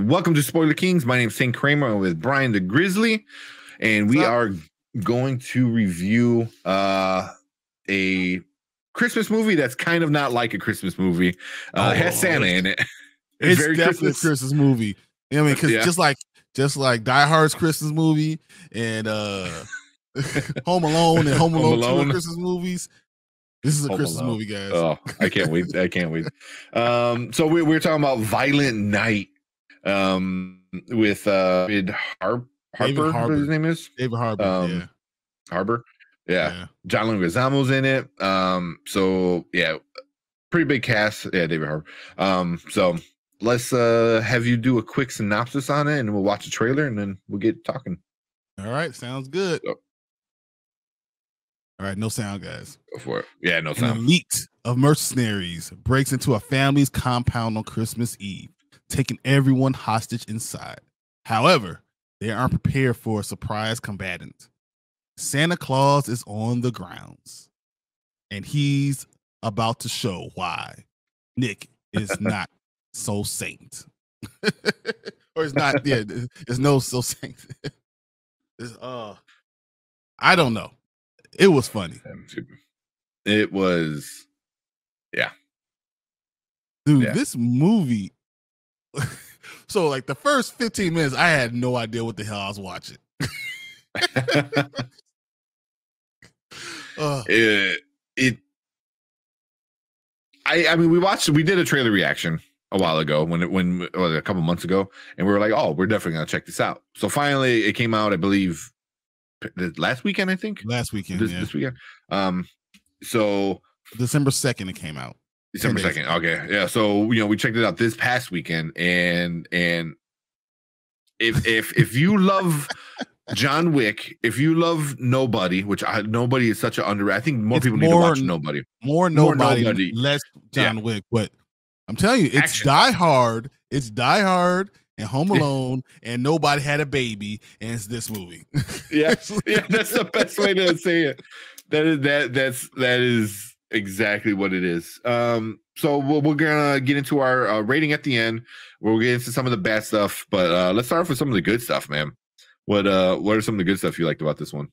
Welcome to Spoiler Kings. My name's St. Kramer with Brian the Grizzly, and we are going to review a Christmas movie that's kind of not like a Christmas movie. Has Santa in it. It's very definitely a Christmas movie. You know what I mean? Because just like Die Hard's Christmas movie and Home Alone and Home Alone 2 are Christmas movies. This is a Christmas movie, guys. Oh, I can't wait. I can't wait. So we're talking about Violent Night with David Harbour, what his name is? David Harbour. Harbour. Yeah. John Leguizamo's in it. So yeah, pretty big cast. Yeah, David Harbour. So let's have you do a quick synopsis on it, and we'll watch the trailer, and then we'll get talking. All right, sounds good. So, all right, no sound, guys. Go for it. Yeah, no sound. An elite of mercenaries breaks into a family's compound on Christmas Eve, taking everyone hostage inside. However, they aren't prepared for a surprise combatant. Santa Claus is on the grounds, and he's about to show why Nick is not so saint. Or it's not, it's no so saint. I don't know. It was funny. It was, yeah. Dude, this movie. So, like, the first 15 minutes, I had no idea what the hell I was watching. I mean, we did a trailer reaction a while ago when a couple months ago, and we were like, oh, we're definitely gonna check this out. So finally, it came out, I believe, last weekend. I think last weekend, this weekend. So December 2nd, it came out. December 2nd. Okay, yeah. So we checked it out this past weekend, and if you love John Wick, if you love Nobody, which Nobody is such an underrated. I think more people need to watch Nobody. More Nobody, less John Wick. But I'm telling you, it's Die Hard. It's Die Hard and Home Alone and Nobody Had a Baby, and it's this movie. yeah, that's the best way to say it. That is exactly what it is. So we're gonna get into our rating at the end. We'll get into some of the bad stuff, but let's start off with some of the good stuff, man. What are some of the good stuff you liked about this one?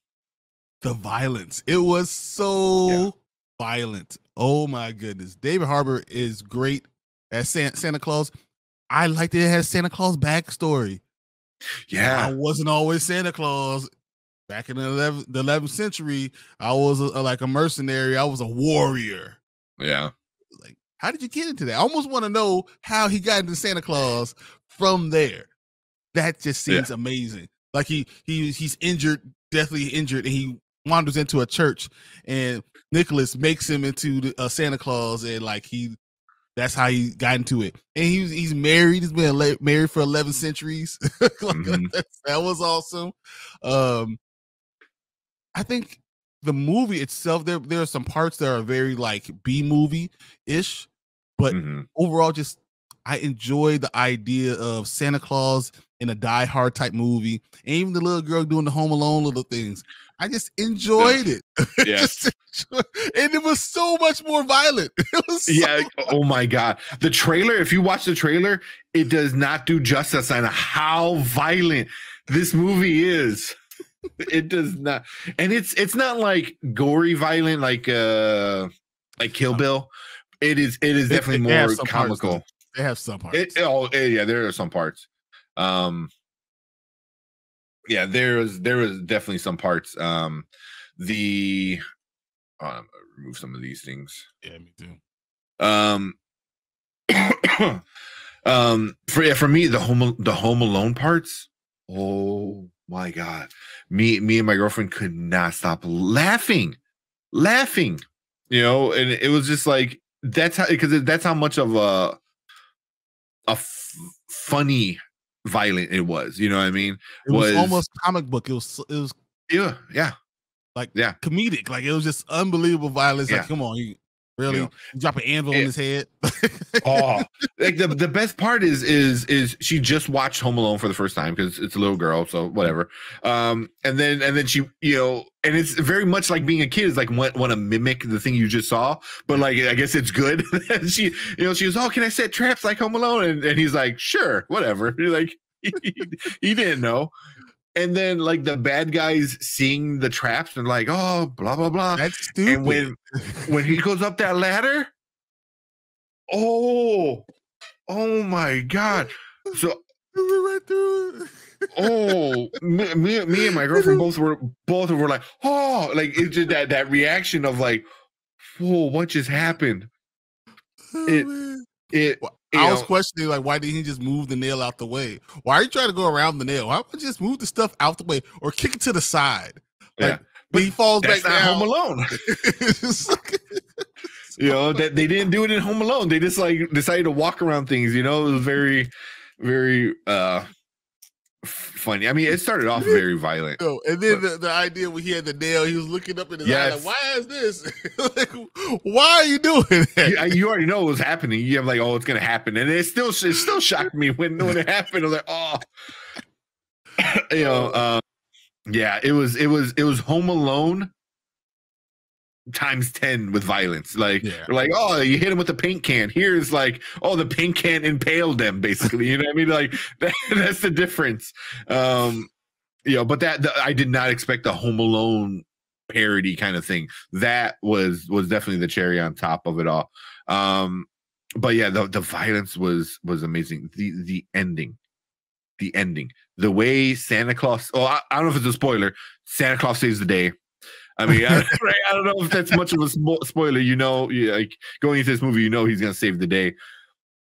The violence. It was so violent. Oh my goodness. David Harbour is great as Santa Claus. I liked it had Santa Claus backstory. Yeah. I wasn't always Santa Claus. Back in the 11th century, I was like a mercenary. I was a warrior. Yeah. Like, how did you get into that? I almost want to know how he got into Santa Claus from there. That just seems amazing. Like he's injured, deathly injured, and he wanders into a church, and Nicholas makes him into a Santa Claus, and like that's how he got into it. And he's married. He's been married for 11 centuries. That was awesome. I think the movie itself, there are some parts that are very like B movie ish, but overall, just I enjoy the idea of Santa Claus in a Die Hard type movie, and even the little girl doing the Home Alone little things. I just enjoyed it. And it was so much more violent. It was oh my God. The trailer, if you watch the trailer, it does not do justice on how violent this movie is. It does not. And it's not like gory violent like Kill Bill. It is definitely more comical. They have some parts. There are some parts. There was definitely some parts. Remove some of these things. Yeah, me too. For me, the Home Alone parts. Oh my God, me and my girlfriend could not stop laughing. And it was just like that's how much of a funny violent it was. You know what I mean? It was almost comic book. It was comedic. Like it was just unbelievable violence. Like, come on, Really? You know, You drop an anvil on his head. oh, like the best part is she just watched Home Alone for the first time because it's a little girl, so whatever. And then she, you know, and it's very much like being a kid is like want to mimic the thing you just saw, but like I guess it's good. And she, you know, she was, oh, can I set traps like Home Alone? And he's like, sure, whatever. You're like, he didn't know. And then like the bad guys seeing the traps and like, oh, blah blah blah. That's stupid. And when he goes up that ladder, oh my God. So right through it. oh, me and my girlfriend both were like, oh, like it's just that reaction of like, whoa, what just happened? I was questioning, like, why didn't he just move the nail out the way? Why are you trying to go around the nail? Why don't you just move the stuff out the way or kick it to the side? Like, yeah, but he falls back down. Home Alone. You know, that they didn't do it in Home Alone. They just like decided to walk around things. You know, it was very, very funny. I mean, it started off very violent. And then the idea when he had the nail, he was looking up in his eye like, why is this? Like, why are you doing that? You already know what was happening. You have like, oh, it's gonna happen, and it still shocked me when it happened. I was like, oh, you know, yeah, it was Home Alone times 10 with violence. Like, like, oh, you hit him with the paint can. Here's like, oh, the paint can impaled them, basically. You know what I mean? Like that's the difference. You know, but I did not expect a Home Alone parody kind of thing. That was definitely the cherry on top of it all. But yeah, the violence was amazing. The ending, the way Santa Claus. Oh, I don't know if it's a spoiler. Santa Claus saves the day. I mean, I don't know if that's much of a spoiler. You know, like going into this movie, you know he's gonna save the day.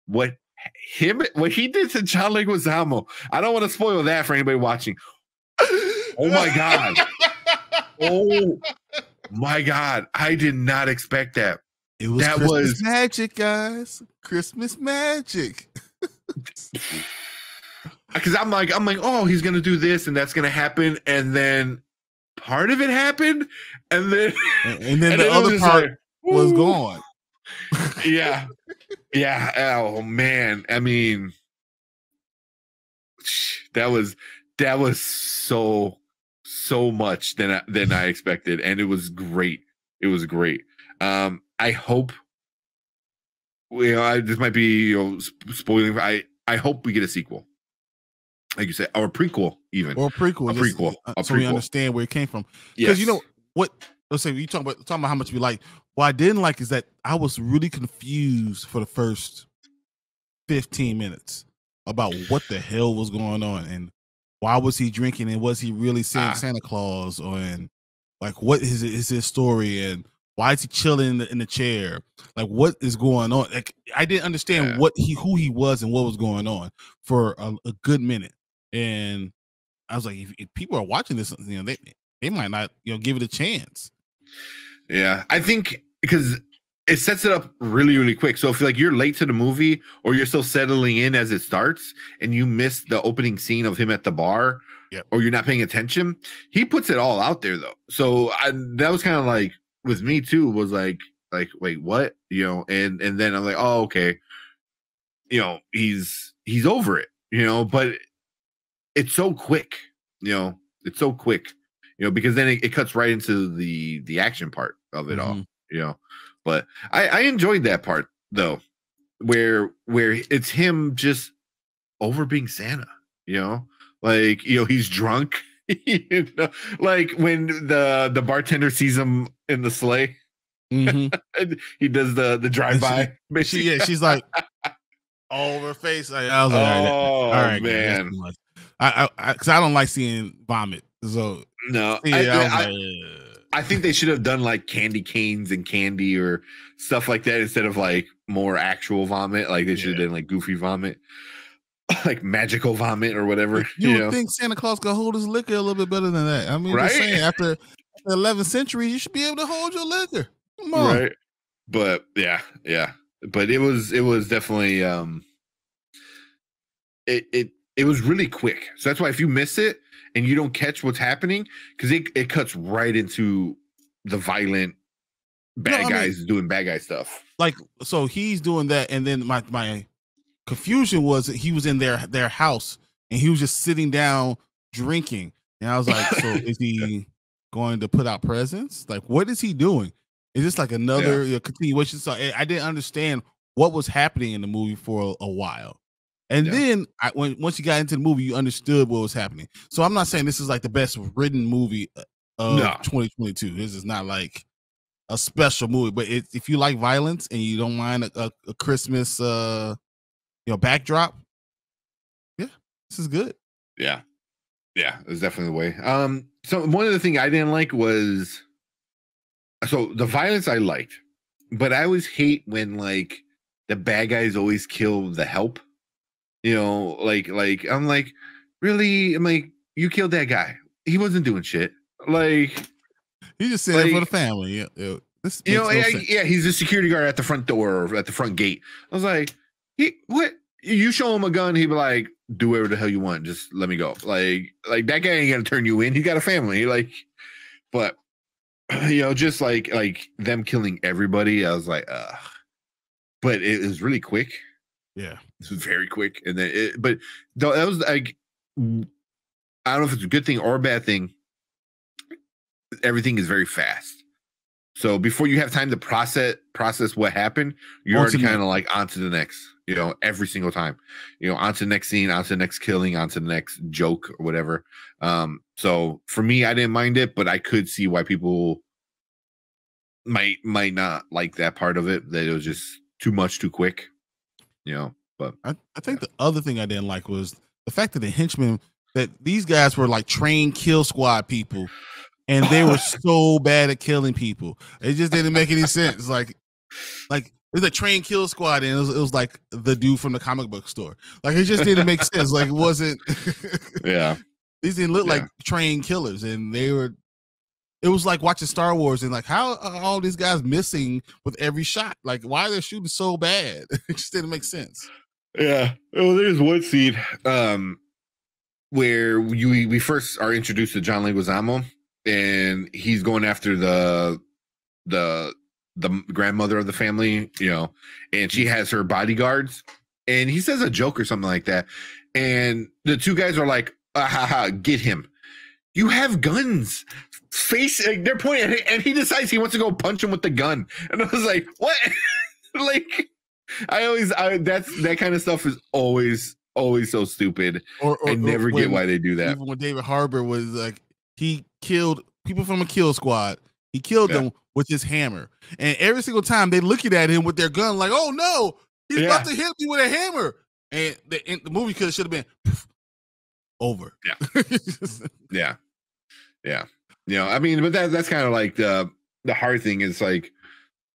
What he did to John Leguizamo, I don't want to spoil that for anybody watching. Oh my God! Oh my God! I did not expect that. It was Christmas magic, guys. Christmas magic. Because I'm like, oh, he's gonna do this and that's gonna happen, and then part of it happened, and then the other part was gone. Yeah. Oh man, I mean, that was so much than I expected, and it was great. It was great. I hope, you know, this might be, you know, spoiling. I hope we get a sequel, like you said, or a prequel, even, or a prequel, so we understand where it came from. Because you know what? Let's say you talking about how much we like. What I didn't like is that I was really confused for the first 15 minutes about what the hell was going on and why was he drinking and was he really Santa Claus, and like what is his story and why is he chilling in the chair? Like what is going on? Like I didn't understand who he was and what was going on for a good minute. And I was like, if people are watching this, you know, they might not, you know, give it a chance. Yeah, I think because it sets it up really, really quick. So if like you're late to the movie or you're still settling in as it starts and you miss the opening scene of him at the bar, or you're not paying attention, he puts it all out there though. So that was kind of like with me too, was like wait, what? You know, and then I'm like, oh, okay, you know, he's over it, you know, but it's so quick, you know, because then it cuts right into the action part of it all, you know. But I enjoyed that part though, where it's him just over being Santa, you know, like, you know, he's drunk, you know, like when the bartender sees him in the sleigh, he does the drive-by. She's like all over her face. Like, I was like, all right, man. Because I don't like seeing vomit. So no, I think they should have done like candy canes and candy or stuff like that instead of like more actual vomit. Like they should have done like goofy vomit, like magical vomit or whatever. You would think Santa Claus could hold his liquor a little bit better than that. I mean, right? Just saying, after the 11th century, you should be able to hold your liquor. Come on. Right. But yeah. But it was definitely it was really quick. So that's why if you miss it and you don't catch what's happening, because it cuts right into the violent bad guys doing bad guy stuff. Like, so he's doing that, and then my confusion was that he was in their house and he was just sitting down drinking, and I was like, so is he going to put out presents? Like, what is he doing? Is this like another continuation? So I didn't understand what was happening in the movie for a while. And then once you got into the movie, you understood what was happening. So I'm not saying this is like the best written movie of 2022. This is not like a special movie, but if you like violence and you don't mind a Christmas backdrop, yeah, this is good. Yeah, it's definitely the way. So one of the things I didn't like was, so the violence I liked, but I always hate when like the bad guys always kill the help. Like I'm like, really? I'm like, you killed that guy. He wasn't doing shit. Like, he's just saying for the family. He's a security guard at the front door or at the front gate. I was like, what? You show him a gun, he'd be like, do whatever the hell you want. Just let me go. Like that guy ain't gonna turn you in. He got a family. Like, but just like them killing everybody. I was like, but it was really quick. Yeah, this was very quick, and then but that was like, I don't know if it's a good thing or a bad thing. Everything is very fast, so before you have time to process what happened, you're already kind of like onto the next. Every single time, onto the next scene, onto the next killing, onto the next joke or whatever. So for me, I didn't mind it, but I could see why people might not like that part of it. That it was just too much, too quick. But I think the other thing I didn't like was the fact that the henchmen, that these guys were like trained kill squad people, and they were so bad at killing people. It just didn't make any sense. Like it was a trained kill squad, and it was like the dude from the comic book store. Like, it just didn't make sense. Like, it wasn't. Yeah, these didn't look like trained killers, and they were. It was like watching Star Wars and like, how are all these guys missing with every shot? Like, why are they shooting so bad? It just didn't make sense. Yeah. Well, there's one scene where we first are introduced to John Leguizamo, and he's going after the grandmother of the family, and she has her bodyguards, and he says a joke or something like that, and the two guys are like, get him. You have guns. They're pointing, and he decides he wants to go punch him with the gun. And I was like, what? Like, that kind of stuff is always so stupid. I never get why they do that. Even when David Harbour was like, he killed people from a kill squad. He killed them with his hammer. And every single time they looking at him with their gun, like, oh no, he's about to hit me with a hammer. And the movie should have been over. Yeah. Yeah. I mean, but that's kind of like the hard thing is like,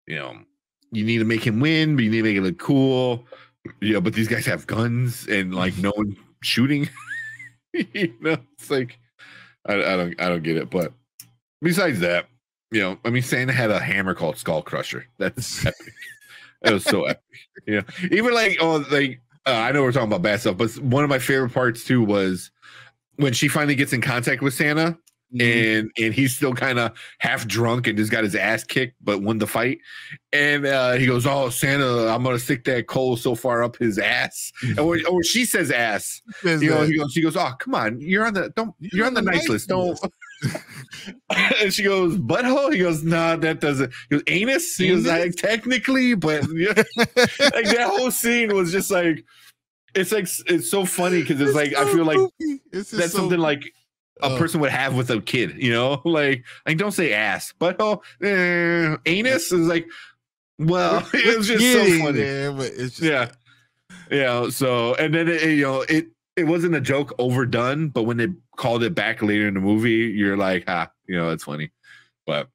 you need to make him win, but you need to make it look cool. But these guys have guns and like no one shooting. It's like I don't get it. But besides that, I mean, Santa had a hammer called Skull Crusher. That's epic. That was so epic. Even like I know we're talking about bad stuff, but one of my favorite parts too was when she finally gets in contact with Santa. And he's still kind of half drunk and just got his ass kicked, but won the fight. And he goes, "Oh, Santa, I'm gonna stick that coal so far up his ass." Or she says ass. She goes, "Oh, come on, you're on the nice list. Don't." And she goes, "Butthole." He goes, "Nah, that doesn't." He goes, "Anus." He goes, like, "Technically, but like that whole scene was just like, it's so funny because it's like, I feel like that's something like a person would have with a kid, like don't say ass, but anus is like, well, it was just so funny. There, but it's just, So, and then it wasn't a joke overdone, but when they called it back later in the movie, you're like, it's funny. But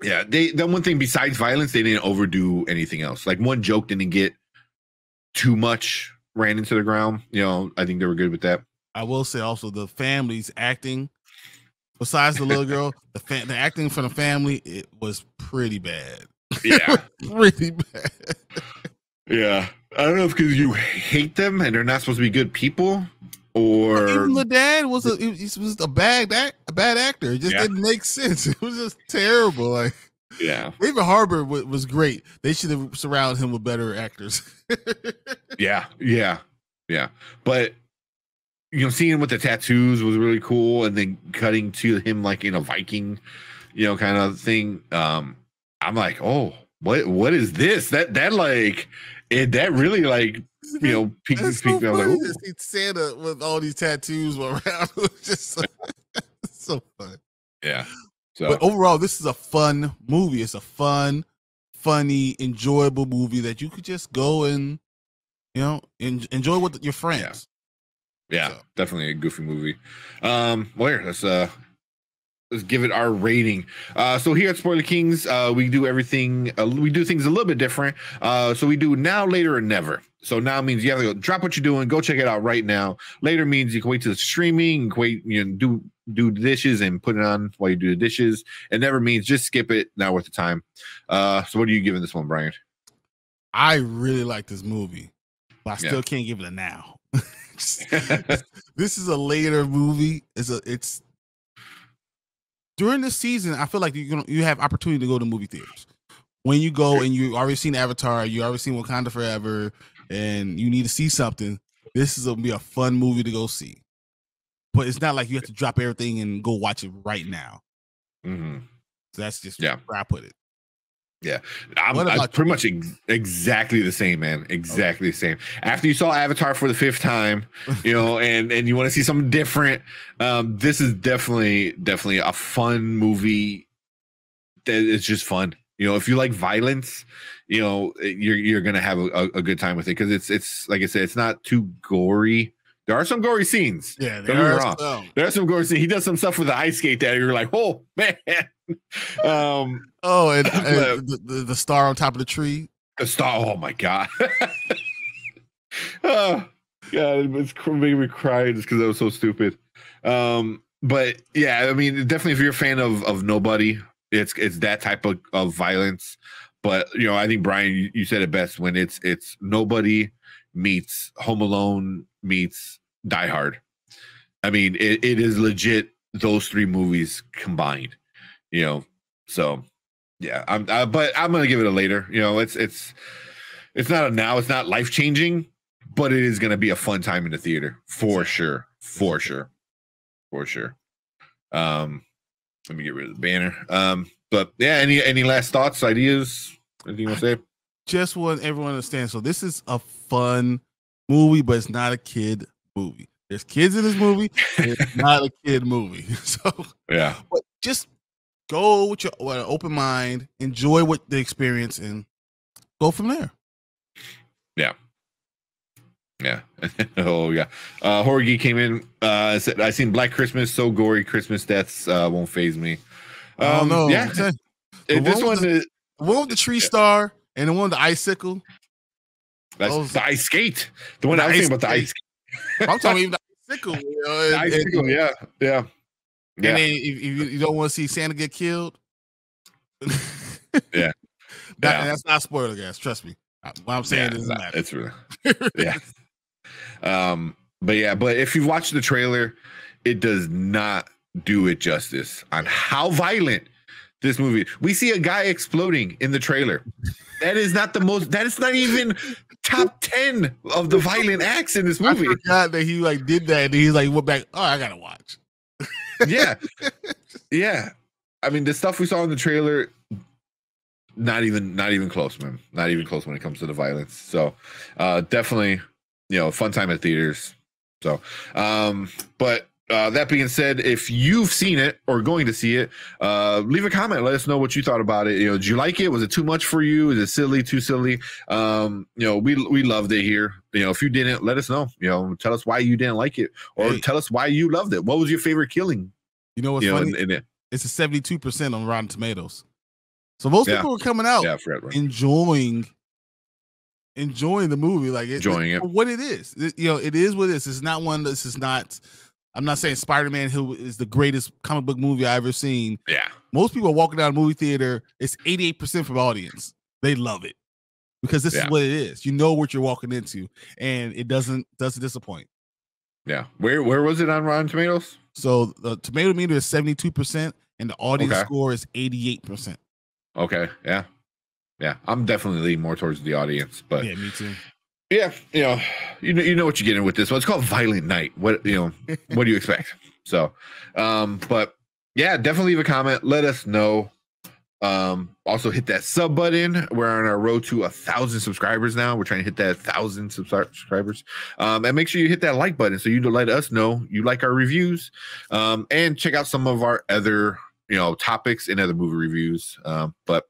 yeah, the one thing besides violence, they didn't overdo anything else. Like, one joke didn't get too much, ran into the ground. I think they were good with that. I will say also the family's acting, besides the little girl, the acting from the family, it was pretty bad. Yeah. Pretty bad. Yeah. I don't know if because you hate them and they're not supposed to be good people, or even the dad was a bad actor. It just didn't make sense. It was just terrible. Like, Yeah. David Harbour was great. They should have surrounded him with better actors. Yeah. But seeing him with the tattoos was really cool, and then cutting to him like in a Viking, kind of thing. I'm like, oh, what is this? That like that really like piqued It's me. so I was funny like, to see Santa with all these tattoos around. It was just so fun. yeah. So, but overall, this is a fun movie. It's a fun, funny, enjoyable movie that you could just go and enjoy with your friends. Yeah, so. Definitely a goofy movie. Well, here, let's give it our rating. So here at Spoiler Kings, we do everything. We do things a little bit different. So we do now, later, or never. So now means you have to go drop what you're doing, go check it out right now. Later means you can wait to the streaming, wait, do the dishes and put it on while you do the dishes. And never means just skip it. Not worth the time. So what are you giving this one, Brian? I really like this movie, but I still can't give it a now. This is a later movie. It's during this season. I feel like you have opportunity to go to movie theaters. When you go and you already seen Avatar, you already seen Wakanda Forever, and you need to see something, this is gonna be a fun movie to go see. But it's not like you have to drop everything and go watch it right now. Mm-hmm. So that's just where I put it. Yeah, I'm pretty much exactly the same, man. Exactly the same. After you saw Avatar for the 5th time, and you want to see something different, this is definitely a fun movie. That is just fun. If you like violence, you're gonna have a good time with it, because it's like I said, it's not too gory. There are some gory scenes. Yeah, there are some gory scenes. He does some stuff with the ice skate that you're like, oh man. And the star on top of the tree. The star. Oh my god. Oh god, it's making me cry just because that was so stupid. But yeah, I mean, definitely if you're a fan of Nobody, it's that type of violence. But I think Brian, you said it best when it's Nobody meets Home Alone meets Die Hard. I mean, it is legit those 3 movies combined. So yeah, but I'm gonna give it a later. It's not a now. It's not life changing, but it is gonna be a fun time in the theater for sure. Let me get rid of the banner. But yeah, any last thoughts, ideas? Anything you want to say? Just want everyone to understand. So this is a fun movie, but it's not a kid movie. There's kids in this movie. It's not a kid movie. So yeah, but just go with an open mind, enjoy what the experience, and go from there. Yeah. Oh yeah. Horgy came in. Said, I seen Black Christmas, so gory. Christmas deaths won't faze me. No. Yeah. This one is the one with the tree star and the one with the icicle. That's the ice skate. The one I was thinking about, the ice skate. I'm talking about the icicle. The icicle, yeah. And then if you don't want to see Santa get killed, that's not spoiler, guys. Trust me. What I'm saying is that it's really but if you watch the trailer, it does not do it justice on how violent this movie. We see a guy exploding in the trailer. That is not that is not even top 10 of the violent acts in this movie. I forgot that he did that, and he went back. Oh, I gotta watch. Yeah. I mean, the stuff we saw in the trailer, not even close, man. Not even close when it comes to the violence. So definitely, fun time at theaters. So but that being said, if you've seen it or going to see it, leave a comment. Let us know what you thought about it. Did you like it? Was it too much for you? Is it silly? Too silly? We loved it here. If you didn't, let us know. Tell us why you didn't like it, or tell us why you loved it. What was your favorite killing? You know what's funny? In it? It's a 72% on Rotten Tomatoes. So most people were coming out enjoying the movie, enjoying it for what it is. It is what it is. It's not one. This is not. I'm not saying Spider-Man, who is the greatest comic book movie I've ever seen. Yeah. Most people are walking out of a movie theater. It's 88% from the audience. They love it because this is what it is. You know what you're walking into, and it doesn't disappoint. Yeah. Where was it on Rotten Tomatoes? So the tomato meter is 72%, and the audience score is 88%. Okay. Yeah. Yeah. I'm definitely leaning more towards the audience, but Yeah, me too. yeah, you know what you're getting with this one. It's called Violent Night. What what do you expect? So, but yeah, definitely leave a comment. Let us know. Also hit that sub button. We're on our road to 1,000 subscribers now. We're trying to hit that 1,000 subscribers. And make sure you hit that like button so you let us know you like our reviews. And check out some of our other topics and other movie reviews. But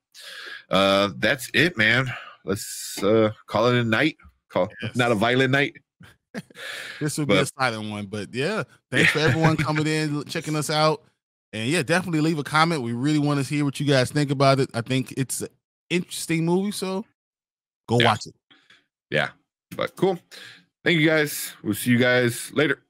that's it, man. Let's call it a night. Not a violent night. This will be a silent one, but yeah, thanks for everyone coming in, checking us out. And yeah, definitely leave a comment. We really want to hear what you guys think about it. I think it's an interesting movie, so go watch it. Yeah, but cool. Thank you guys. We'll see you guys later.